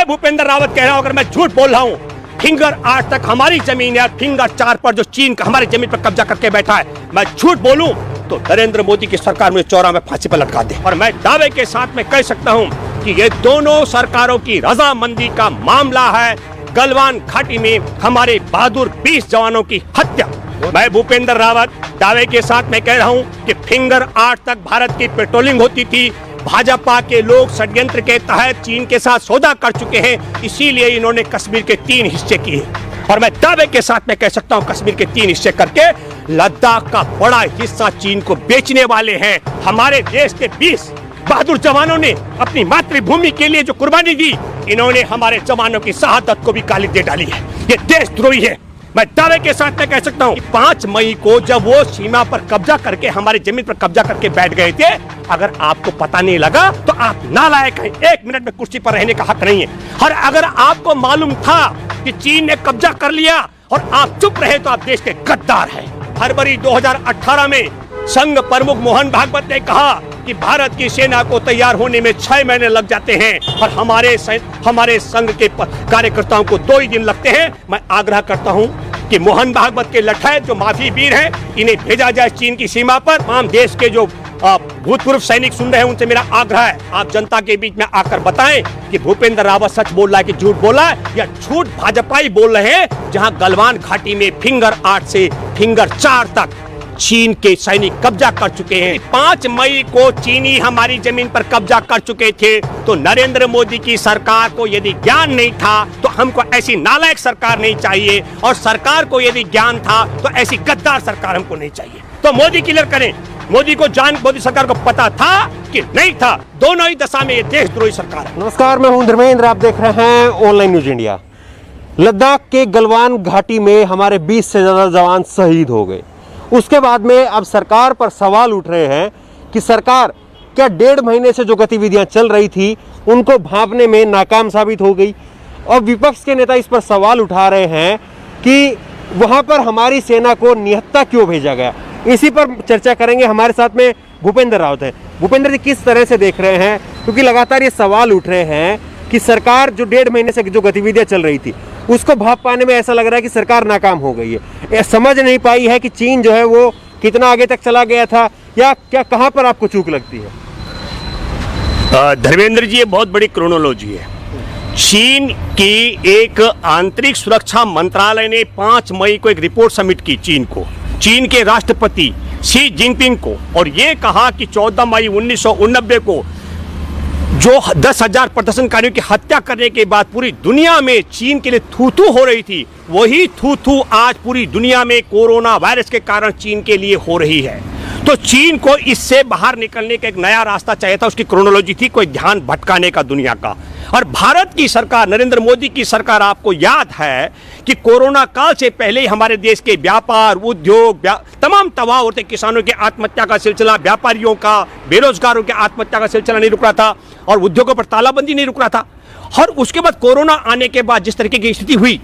भूपेंद्र रावत कह रहा हूं, अगर मैं झूठ बोल रहा हूं, फिंगर 8 तक हमारी जमीन है, फिंगर 4 पर जो चीन हमारी जमीन पर कब्जा करके बैठा है, मैं झूठ बोलूं तो नरेंद्र मोदी की सरकार मुझे 14 में फांसी पर लटका दे। और मैं दावे के साथ में कह सकता हूं कि ये दोनों सरकारों की रजामंदी का मामला है। गलवान घाटी में हमारे बहादुर 20 जवानों की हत्या। मैं भूपेंद्र रावत दावे के साथ में कह रहा हूं कि फिंगर 8 तक भारत की पेट्रोलिंग होती थी। भाजपा के लोग षड्यंत्र के तहत चीन के साथ सौदा कर चुके हैं, इसीलिए इन्होंने कश्मीर के 3 हिस्से किए। और मैं दावे के साथ में कह सकता हूं, कश्मीर के 3 हिस्से करके लद्दाख का बड़ा हिस्सा चीन को बेचने वाले हैं। हमारे देश के 20 बहादुर जवानों ने अपनी मातृभूमि के लिए जो कुर्बानी दी, इन्होंने हमारे जवानों की शहादत को भी काली दे डाली है। ये देशद्रोही है। मैं दावे के साथ में कह सकता हूं कि 5 मई को जब वो सीमा पर कब्जा करके हमारी जमीन पर कब्जा करके बैठ गए थे, अगर आपको पता नहीं लगा तो आप नालायक हैं। 1 मिनट में कुर्सी पर रहने का हक नहीं है। और अगर आपको मालूम था कि चीन ने कब्जा कर लिया और आप चुप रहे तो आप देश के गद्दार हैं। फरवरी 2018 में संघ प्रमुख मोहन भागवत ने कहा कि भारत की सेना को तैयार होने में 6 महीने लग जाते हैं और हमारे संघ के कार्यकर्ताओं को 2 ही दिन लगते हैं। मैं आग्रह करता हूं कि मोहन भागवत के लठैत जो माफी वीर हैं, इन्हें भेजा जाए चीन की सीमा पर। तमाम देश के जो भूतपूर्व सैनिक सुन रहे हैं, उनसे मेरा आग्रह है, आप जनता के बीच में आकर बताएं कि भूपेंद्र रावत सच बोल रहा है कि झूठ बोला है, या झूठ भाजपा ही बोल रहे हैं, जहां गलवान घाटी में फिंगर 8 से फिंगर 4 तक चीन के सैनिक कब्जा कर चुके हैं। 5 मई को चीनी हमारी जमीन पर कब्जा कर चुके थे, तो नरेंद्र मोदी की सरकार को यदि ज्ञान नहीं था तो हमको ऐसी नालायक सरकार नहीं चाहिए, और सरकार को यदि ज्ञान था तो ऐसी गद्दार सरकार हमको नहीं चाहिए। तो मोदी क्लियर करें, मोदी सरकार को पता था कि नहीं था? दोनों ही दशा में ये देशद्रोही सरकार है। नमस्कार, मैं हूं धर्मेंद्र, आप देख रहे हैं ऑनलाइन न्यूज इंडिया। लद्दाख के गलवान घाटी में हमारे 20 से ज्यादा जवान शहीद हो गए। उसके बाद में अब सरकार पर सवाल उठ रहे हैं कि सरकार क्या 1.5 महीने से जो गतिविधियां चल रही थी उनको भांपने में नाकाम साबित हो गई। और विपक्ष के नेता इस पर सवाल उठा रहे हैं कि वहां पर हमारी सेना को निहत्था क्यों भेजा गया। इसी पर चर्चा करेंगे। हमारे साथ में भूपेंद्र रावत है। भूपेंद्र जी, किस तरह से देख रहे हैं, क्योंकि लगातार ये सवाल उठ रहे हैं कि सरकार जो 1.5 महीने से जो गतिविधियां चल रही थी उसको भाप पाने में ऐसा लग रहा है कि सरकार नाकाम हो गई है, समझ नहीं पाई है कि चीन जो है वो कितना आगे तक चला गया था, या क्या कहां पर आपको चूक लगती है? धर्मेंद्र जी, ये बहुत बड़ी क्रोनोलॉजी है। चीन की एक आंतरिक सुरक्षा मंत्रालय ने 5 मई को एक रिपोर्ट सबमिट की चीन के राष्ट्रपति शी जिनपिंग को, और ये कहा कि 14 मई 1989 को जो 10,000 प्रदर्शनकारियों की हत्या करने के बाद पूरी दुनिया में चीन के लिए थू-थू हो रही थी, वही थू-थू आज पूरी दुनिया में कोरोना वायरस के कारण चीन के लिए हो रही है। तो चीन को इससे बाहर निकलने का एक नया रास्ता चाहिए था, उसकी क्रोनोलॉजी थी कोई ध्यान भटकाने का दुनिया का। और भारत की सरकार, नरेंद्र मोदी की सरकार, आपको याद है कि कोरोना काल से पहले ही हमारे देश के व्यापार, उद्योग, तमाम तबाह होते, किसानों की आत्महत्या का सिलसिला, व्यापारियों का, बेरोजगारों की आत्महत्या का सिलसिला नहीं रुक रहा था, और उद्योगों पर तालाबंदी नहीं रुक रहा था। और उसके बाद कोरोना आने के बाद जिस तरीके की स्थिति हुई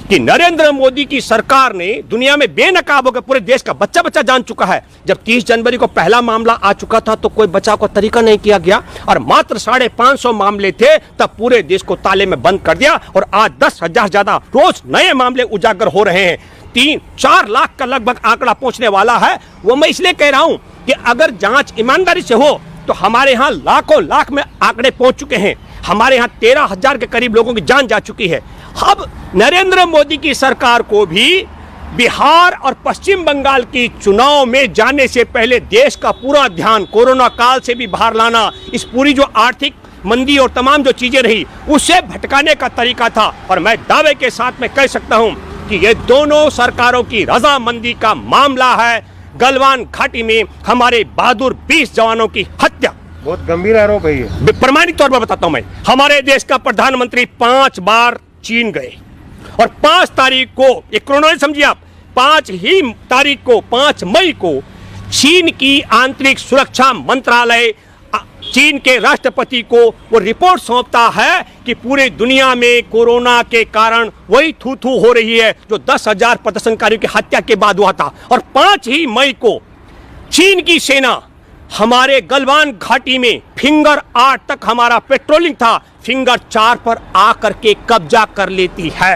कि नरेंद्र मोदी की सरकार ने दुनिया में बेनकाब होकर पूरे देश का बच्चा जान चुका है। जब 30 जनवरी को पहला मामला आ चुका था तो कोई बचाव का तरीका नहीं किया गया, और मात्र 550 मामले थे, तब पूरे देश को ताले में बंद कर दिया, और आज 10,000 ज्यादा रोज नए मामले उजागर हो रहे हैं। 3-4 लाख का लगभग आंकड़ा पहुंचने वाला है। वो मैं इसलिए कह रहा हूं कि अगर जांच ईमानदारी से हो तो हमारे यहाँ लाखों लाख में आंकड़े पहुंच चुके हैं। हमारे यहाँ 13,000 के करीब लोगों की जान जा चुकी है। अब नरेंद्र मोदी की सरकार को भी बिहार और पश्चिम बंगाल की चुनाव में जाने से पहले देश का पूरा ध्यान कोरोना काल से भी बाहर लाना, इस पूरी जो आर्थिक मंदी और तमाम जो चीजें रही उससे भटकाने का तरीका था। और मैं दावे के साथ में कह सकता हूं कि ये दोनों सरकारों की रजामंदी का मामला है। गलवान घाटी में हमारे बहादुर 20 जवानों की हत्या बहुत गंभीर आरोप है ये। प्रमाणिक तौर पर बताता हूं मैं, हमारे देश का प्रधानमंत्री 5 बार चीन गए, और 5 तारीख को, एक क्रोनोलॉजी समझिए आप, 5 ही तारीख को, 5 मई को चीन की आंतरिक सुरक्षा मंत्रालय चीन के राष्ट्रपति को वो रिपोर्ट सौंपता है कि पूरे दुनिया में कोरोना के कारण वही थू-थू हो रही है जो 10,000 प्रदर्शनकारियों की हत्या के बाद हुआ था। और 5 ही मई को चीन की सेना हमारे गलवान घाटी में फिंगर 8 तक हमारा पेट्रोलिंग था, फिंगर 4 पर आकर के कब्जा कर लेती है।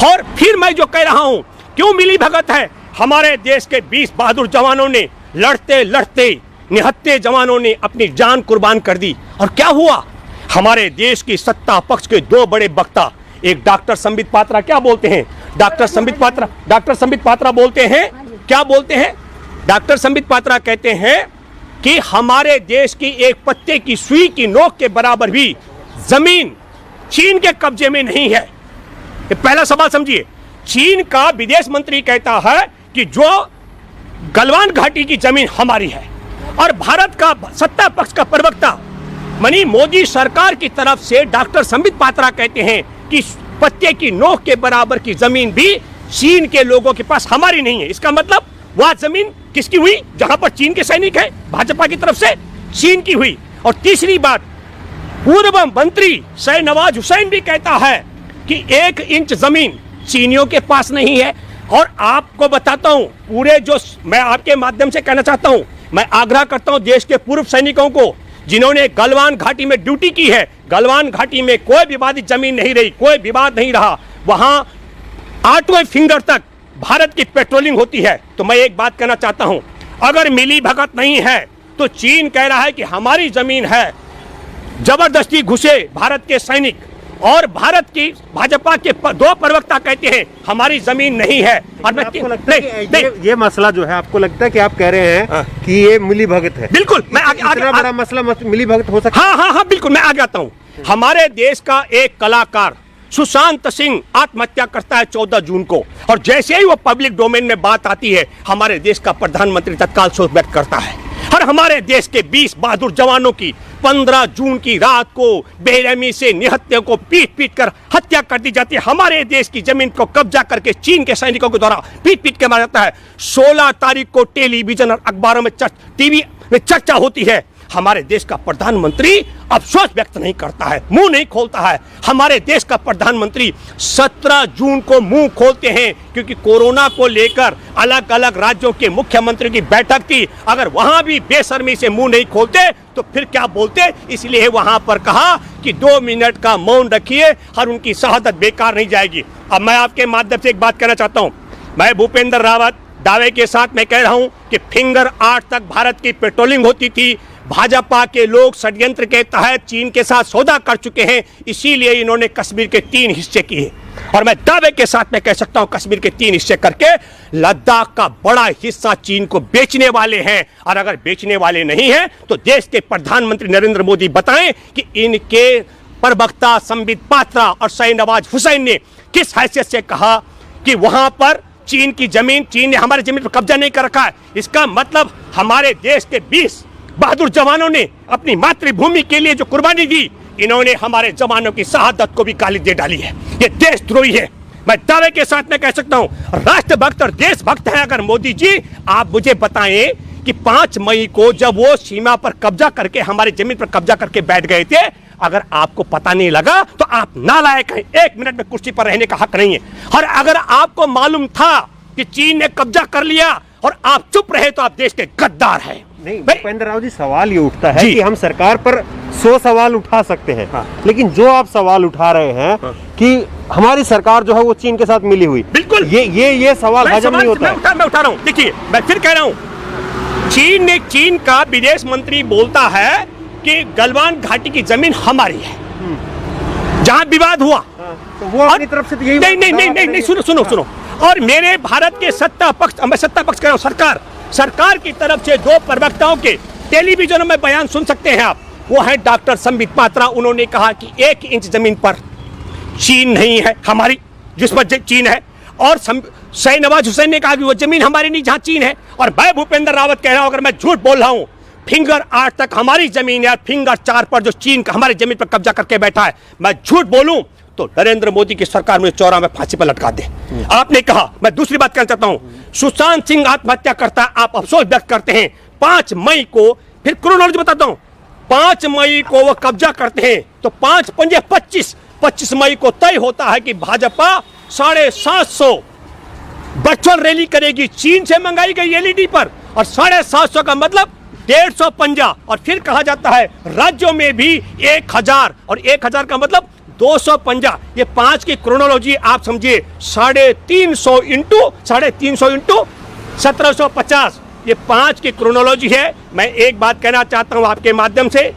और फिर मैं जो कह रहा हूं, क्यों मिली भगत है? हमारे देश के 20 बहादुर जवानों ने लड़ते लड़ते, निहत्थे जवानों ने अपनी जान कुर्बान कर दी। और क्या हुआ? हमारे देश की सत्ता पक्ष के दो बड़े वक्ता, एक डॉक्टर संबित पात्रा, क्या बोलते हैं? डॉक्टर संबित पात्रा बोलते हैं, क्या बोलते हैं? डॉक्टर संबित पात्रा कहते हैं कि हमारे देश की एक पत्ते की सुई की नोक के बराबर भी जमीन चीन के कब्जे में नहीं है। ये पहला सवाल समझिए। चीन का विदेश मंत्री कहता है कि जो गलवान घाटी की जमीन हमारी है, और भारत का सत्ता पक्ष का प्रवक्ता मनी मोदी सरकार की तरफ से डॉक्टर संबित पात्रा कहते हैं कि पत्ते की नोक के बराबर की जमीन भी चीन के लोगों के पास हमारी नहीं है। इसका मतलब वह जमीन किसकी हुई? जहां पर चीन के सैनिक हैं, भाजपा की तरफ से चीन की हुई। और तीसरी बात, पूर्व मंत्री शाहनवाज हुसैन भी कहता है कि 1 इंच जमीन चीनियों के पास नहीं है। और आपको बताता हूं, पूरे जो मैं आपके माध्यम से कहना चाहता हूं, मैं आग्रह करता हूं देश के पूर्व सैनिकों को जिन्होंने गलवान घाटी में ड्यूटी की है, गलवान घाटी में कोई विवादित जमीन नहीं रही, कोई विवाद नहीं रहा, वहां 8वें फिंगर तक भारत की पेट्रोलिंग होती है। तो मैं एक बात कहना चाहता हूं, अगर मिली भगत नहीं है तो चीन कह रहा है कि हमारी जमीन है, जबरदस्ती घुसे भारत के सैनिक, और भारत की भाजपा के दो प्रवक्ता कहते हैं हमारी जमीन नहीं है। और मैं आपको लगता है कि ये मसला जो है, आपको लगता है कि आप कह रहे हैं कि ये मिली भगत है? बिल्कुल, मैं इतना बड़ा मसला मिली भगत हो सकता है? हाँ, बिल्कुल, मैं आगे आता हूँ। हमारे देश का एक कलाकार सुशांत सिंह आत्महत्या करता है 14 जून को, और जैसे ही वो पब्लिक डोमेन में बात आती है, हमारे देश का प्रधानमंत्री तत्काल शोक व्यक्त करता है। और हमारे देश के 20 बहादुर जवानों की 15 जून की रात को बेरहमी से निहत्थे को पीट कर हत्या कर दी जाती है। हमारे देश की जमीन को कब्जा करके चीन के सैनिकों के द्वारा पीट के मारा जाता है। 16 तारीख को टेलीविजन और अखबारों में टीवी में चर्चा होती है। हमारे देश का प्रधानमंत्री अफसोस व्यक्त नहीं करता है, मुंह नहीं खोलता है। हमारे देश का प्रधानमंत्री 17 जून को मुंह खोलते हैं, क्योंकि कोरोना को लेकर अलग अलग राज्यों के मुख्यमंत्री की बैठक थी। अगर वहां भी बेशर्मी से मुंह नहीं खोलते तो फिर क्या बोलते? इसलिए वहां पर कहा कि 2 मिनट का मौन रखिए और उनकी शहादत बेकार नहीं जाएगी। अब मैं आपके माध्यम से एक बात कहना चाहता हूं। मैं भूपेंद्र रावत दावे के साथ मैं कह रहा हूं कि फिंगर 8 तक भारत की पेट्रोलिंग होती थी। भाजपा के लोग षड्यंत्र के तहत चीन के साथ सौदा कर चुके हैं, इसीलिए इन्होंने कश्मीर के 3 हिस्से किए। और मैं दावे के साथ मैं कह सकता हूं कश्मीर के 3 हिस्से करके लद्दाख का बड़ा हिस्सा चीन को बेचने वाले हैं। और अगर बेचने वाले नहीं हैं तो देश के प्रधानमंत्री नरेंद्र मोदी बताएं कि इनके प्रवक्ता संबित पात्रा और शाहनवाज हुसैन ने किस हैसियत से कहा कि वहां पर चीन की जमीन, चीन ने हमारी जमीन पर कब्जा नहीं कर रखा है। इसका मतलब हमारे देश के 20 बहादुर जवानों ने अपनी मातृभूमि के लिए जो कुर्बानी दी, इन्होंने हमारे जवानों की शहादत को भी गाली दे डाली है। ये देशद्रोही है। मैं दावे के साथ में कह सकता हूं, राष्ट्रभक्त और देशभक्त हैं अगर मोदी जी, आप मुझे बताएं कि 5 मई को जब वो सीमा पर कब्जा करके हमारी जमीन पर कब्जा करके बैठ गए थे, अगर आपको पता नहीं लगा तो आप नालायक हैं। 1 मिनट में कुर्सी पर रहने का हक नहीं है। और अगर आपको मालूम था कि चीन ने कब्जा कर लिया और आप चुप रहे तो आप देश के गद्दार हैं। नहीं भूपेंद्र राव जी, सवाल ये उठता है कि हम सरकार पर 100 सवाल उठा सकते हैं, लेकिन जो आप सवाल उठा रहे हैं कि हमारी सरकार जो है वो चीन के साथ मिली हुई, बिल्कुल ये सवाल हजम नहीं होता है। मैं उठा रहा हूं। देखिए, मैं फिर कह रहा हूं, चीन का विदेश मंत्री बोलता है कि गलवान घाटी की जमीन हमारी है, जहां विवाद हुआ तो वो अपनी तरफ से तो यही नहीं, सुनो। और मेरे भारत के सत्ता पक्ष, मैं सत्ता पक्ष कह रहा हूं, सरकार की तरफ से 2 प्रवक्ताओं के टेलीविजन में बयान सुन सकते हैं आप। वो है डॉक्टर संबित पात्रा, उन्होंने कहा कि 1 इंच जमीन पर चीन नहीं है हमारी, जिस पर चीन है। और शाहनवाज हुसैन ने कहा कि वो जमीन हमारी नहीं जहां चीन है। और मैं भूपेंद्र रावत कह रहा हूं, अगर मैं झूठ बोल रहा हूं, फिंगर 8 तक हमारी जमीन है, फिंगर 4 पर जो चीन हमारी जमीन पर कब्जा करके बैठा है, मैं झूठ बोलूं तो नरेंद्र मोदी की सरकार मुझे 14 में फांसी पर लटका दे। आपने कहा, मैं दूसरी बात कहना चाहता हूं, सुशांत सिंह आत्महत्या करता है, आप अफसोस व्यक्त करते हैं। 5 मई को, फिर क्रोनोलॉजी बताता हूं, 5 मई को वो कब्जा करते हैं तो 5 पंजे 25 मई को तय होता है कि भाजपा 750 वर्चुअल रैली करेगी, चीन से मंगाई गई एलईडी पर। और 750 का मतलब 150 पंजा, और फिर कहा जाता है राज्यों में भी 1000, और 1000 का मतलब 200 पंजा। ये 5 की क्रोनोलॉजी आप समझिए 350 इंटू 1750, ये 5 की क्रोनोलॉजी है। मैं एक बात कहना चाहता हूं आपके माध्यम से,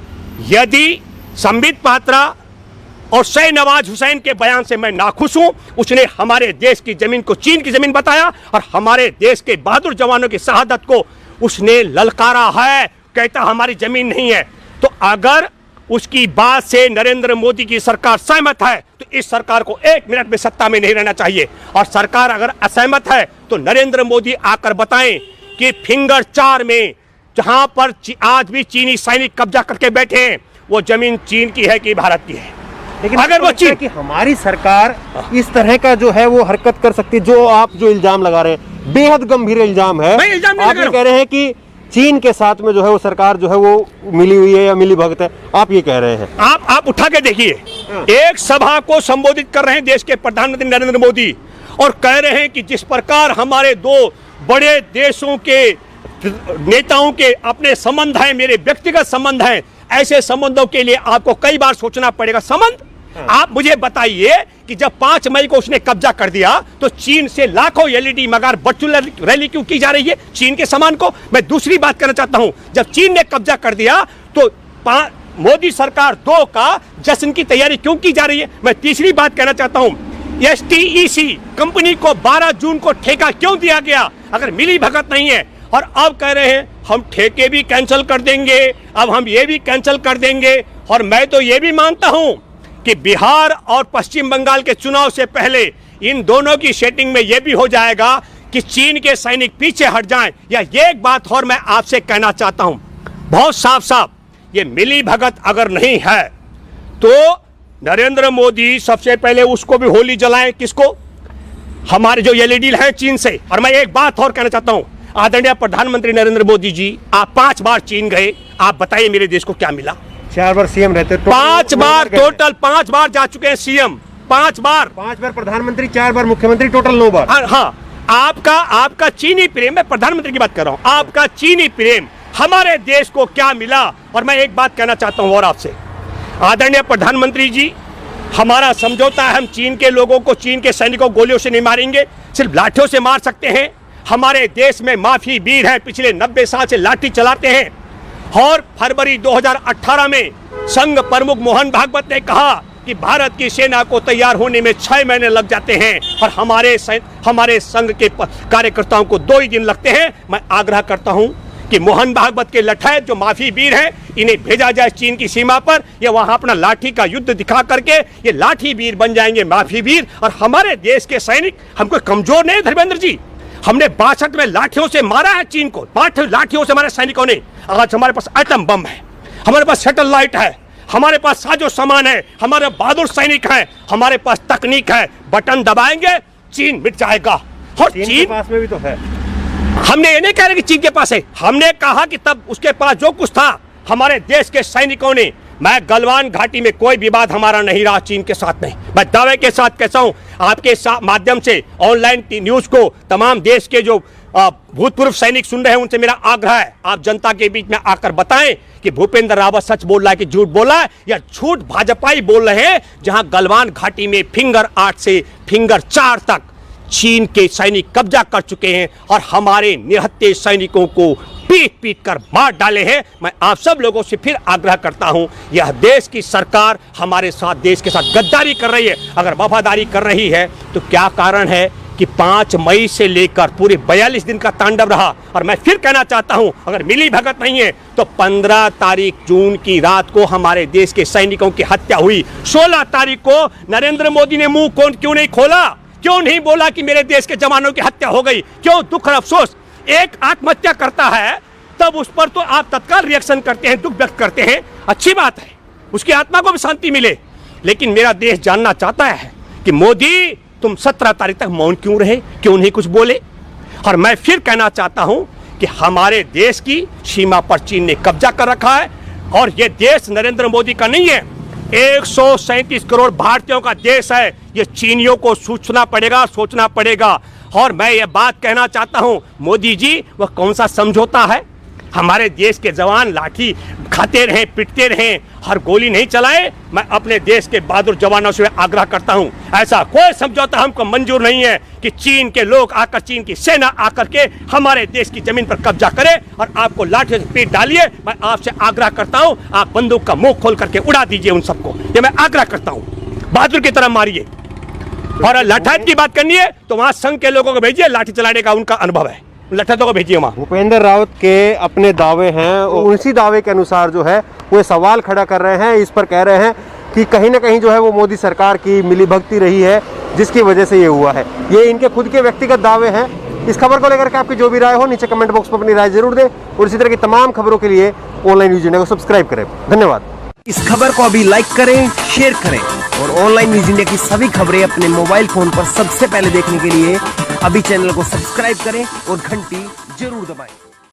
यदि संबित पात्रा और शाहनवाज हुसैन के बयान से मैं नाखुश हूं, उसने हमारे देश की जमीन को चीन की जमीन बताया और हमारे देश के बहादुर जवानों की शहादत को उसने ललकारा है, कहता हमारी जमीन नहीं है। तो अगर उसकी बात से नरेंद्र मोदी की सरकार सहमत है तो इस सरकार को 1 मिनट में सत्ता में नहीं रहना चाहिए, और सरकार अगर असहमत है तो नरेंद्र मोदी आकर बताएं कि फिंगर 4 में जहां पर आज भी चीनी सैनिक कब्जा करके बैठे हैं, वो जमीन चीन की है कि भारत की है। लेकिन अगर वो चीन कि हमारी सरकार इस तरह का जो है वो हरकत कर सकती है, जो आप जो इल्जाम लगा रहे हैं बेहद गंभीर इल्जाम है। मैं इल्जाम नहीं आप लगा ये रहा कह रहे हैं कि चीन के साथ में जो है वो सरकार जो है वो मिली हुई है या मिली भगत है, आप ये कह रहे हैं। आप उठा के देखिए, एक सभा को संबोधित कर रहे हैं देश के प्रधानमंत्री नरेंद्र मोदी, और कह रहे हैं कि जिस प्रकार हमारे 2 बड़े देशों के नेताओं के अपने संबंध हैं, मेरे व्यक्तिगत संबंध हैं, ऐसे संबंधों के लिए आपको कई बार सोचना पड़ेगा। संबंध आप मुझे बताइए कि जब 5 मई को उसने कब्जा कर दिया तो चीन से लाखों एलईडी मगर वर्चुअल रैली क्यों की जा रही है चीन के सामान को। मैं दूसरी बात करना चाहता हूं, जब चीन ने कब्जा कर दिया तो मोदी सरकार 2 का जश्न की तैयारी क्यों की जा रही है। मैं तीसरी बात कहना चाहता हूं, STEC कंपनी को 12 जून को ठेका क्यों दिया गया अगर मिली भगत नहीं है, और अब कह रहे हैं हम ठेके भी कैंसिल कर देंगे, अब हम ये भी कैंसिल कर देंगे। और मैं तो ये भी मानता हूं कि बिहार और पश्चिम बंगाल के चुनाव से पहले इन दोनों की सेटिंग में यह भी हो जाएगा कि चीन के सैनिक पीछे हट जाएं। या ये एक बात और मैं आपसे कहना चाहता हूं बहुत साफ साफ, ये मिली भगत अगर नहीं है तो नरेंद्र मोदी सबसे पहले उसको भी होली जलाएं। किसको? हमारे जो एलईडी हैं चीन से। और मैं एक बात और कहना चाहता हूं, आदरणीय प्रधानमंत्री नरेंद्र मोदी जी, आप 5 बार चीन गए, आप बताइए मेरे देश को क्या मिला? 4 बार सीएम रहते, 5 बार टोटल 5 बार जा चुके हैं सीएम, 5 बार 5 बार प्रधानमंत्री, 4 बार मुख्यमंत्री, टोटल 9 बार। हाँ, आपका चीनी प्रेम, मैं प्रधानमंत्री की बात कर रहा हूं, आपका चीनी प्रेम हमारे देश को क्या मिला? और मैं एक बात कहना चाहता हूं और आपसे, आदरणीय प्रधानमंत्री जी, हमारा समझौता है, हम चीन के लोगों को, चीन के सैनिकों को गोलियों से नहीं मारेंगे, सिर्फ लाठियों से मार सकते हैं। हमारे देश में माफी वीर हैं, पिछले 90 साल से लाठी चलाते हैं। और फरवरी 2018 में संघ प्रमुख मोहन भागवत ने कहा कि भारत की सेना को तैयार होने में 6 महीने लग जाते हैं और हमारे संघ के कार्यकर्ताओं को 2 ही दिन लगते हैं। मैं आग्रह करता हूं कि मोहन भागवत के लठैत जो माफी वीर हैं, इन्हें भेजा जाए चीन की सीमा पर, ये वहां अपना लाठी का युद्ध दिखा करके ये लाठी वीर बन जाएंगे, माफी वीर। और हमारे देश के सैनिक हमको कमजोर नहीं, धर्मेंद्र जी, हमने 62 में लाठियों से मारा है चीन को, 62 लाठियों से हमारे सैनिकों ने। आज हमारे पास एटम बम है, हमारे पास सैटेलाइट है, हमारे पास साजो सामान है, हमारे बहादुर सैनिक हैं, हमारे पास तकनीक है, बटन दबाएंगे चीन मिट जाएगा। और चीन के पास में भी तो है। हमने ये नहीं कह रहे कि चीन के पास है, हमने कहा कि तब उसके पास जो कुछ था हमारे देश के सैनिकों ने। मैं गलवान घाटी में कोई विवाद हमारा नहीं रहा चीन के साथ में, मैं दावे के साथ कहता हूं, आपके माध्यम से ऑनलाइन न्यूज को तमाम देश के जो भूतपूर्व सैनिक सुन रहे हैं उनसे मेरा आग्रह है, आप जनता के बीच में आकर बताएं कि भूपेंद्र रावत सच बोल रहा है कि झूठ बोल रहा है, या झूठ भाजपाई बोल रहे हैं, जहां गलवान घाटी में फिंगर 8 से फिंगर 4 तक चीन के सैनिक कब्जा कर चुके हैं और हमारे निहत्थे सैनिकों को पीट पीट कर मार डाले हैं। मैं आप सब लोगों से फिर आग्रह करता हूं, यह देश की सरकार हमारे साथ, देश के साथ गद्दारी कर रही है। अगर वफादारी कर रही है तो क्या कारण है कि 5 मई से लेकर पूरे 42 दिन का तांडव रहा। और मैं फिर कहना चाहता हूं, अगर मिली भगत नहीं है तो 15 तारीख जून की रात को हमारे देश के सैनिकों की हत्या हुई। 16 तारीख को नरेंद्र मोदी ने मुंह क्यों नहीं खोला, क्यों नहीं बोला कि मेरे देश के जवानों की हत्या हो गई? क्यों दुख और अफसोस? एक आत्महत्या करता है तब उस पर तो आप तत्काल रिएक्शन करते हैं, दुख व्यक्त करते हैं, अच्छी बात है, उसकी आत्मा को भी शांति मिले। लेकिन मेरा देश जानना चाहता है कि मोदी तुम 17 तारीख तक मौन क्यों रहे, क्यों नहीं कुछ बोले? और मैं फिर कहना चाहता हूं कि हमारे देश की सीमा पर चीन ने कब्जा कर रखा है और यह देश नरेंद्र मोदी का नहीं है, 137 करोड़ भारतीयों का देश है। ये चीनियों को सोचना पड़ेगा, सोचना पड़ेगा। और मैं ये बात कहना चाहता हूं, मोदी जी, वह कौन सा समझौता है हमारे देश के जवान लाठी खाते रहे, पिटते रहे, हर गोली नहीं चलाए। मैं अपने देश के बहादुर जवानों से आग्रह करता हूं, ऐसा कोई समझौता हमको मंजूर नहीं है कि चीन के लोग आकर, चीन की सेना आकर के हमारे देश की जमीन पर कब्जा करे और आपको लाठी से पीट डालिए। मैं आपसे आग्रह करता हूं, आप बंदूक का मुंह खोल करके उड़ा दीजिए उन सबको, ये मैं आग्रह करता हूं। बहादुर की तरह मारिए। और लठात की बात करनी है तो वहां संघ के लोगों को भेजिए, लाठी चलाने का उनका अनुभव है, लठातों को भेजिए वहां। भूपेंद्र रावत के अपने दावे हैं और उसी दावे के अनुसार जो है वो सवाल खड़ा कर रहे हैं, इस पर कह रहे हैं कि कहीं ना कहीं जो है वो मोदी सरकार की मिलीभगती रही है जिसकी वजह से ये हुआ है। ये इनके खुद के व्यक्तिगत दावे हैं। इस खबर को लेकर के आपकी जो भी राय हो नीचे कमेंट बॉक्स में अपनी राय जरूर दें और इसी तरह की तमाम खबरों के लिए ऑनलाइन न्यूज़ इंडिया को सब्सक्राइब करें। धन्यवाद। इस खबर को अभी लाइक करें, शेयर करें और ऑनलाइन न्यूज़ इंडिया की सभी खबरें अपने मोबाइल फोन पर सबसे पहले देखने के लिए अभी चैनल को सब्सक्राइब करें और घंटी जरूर दबाएं।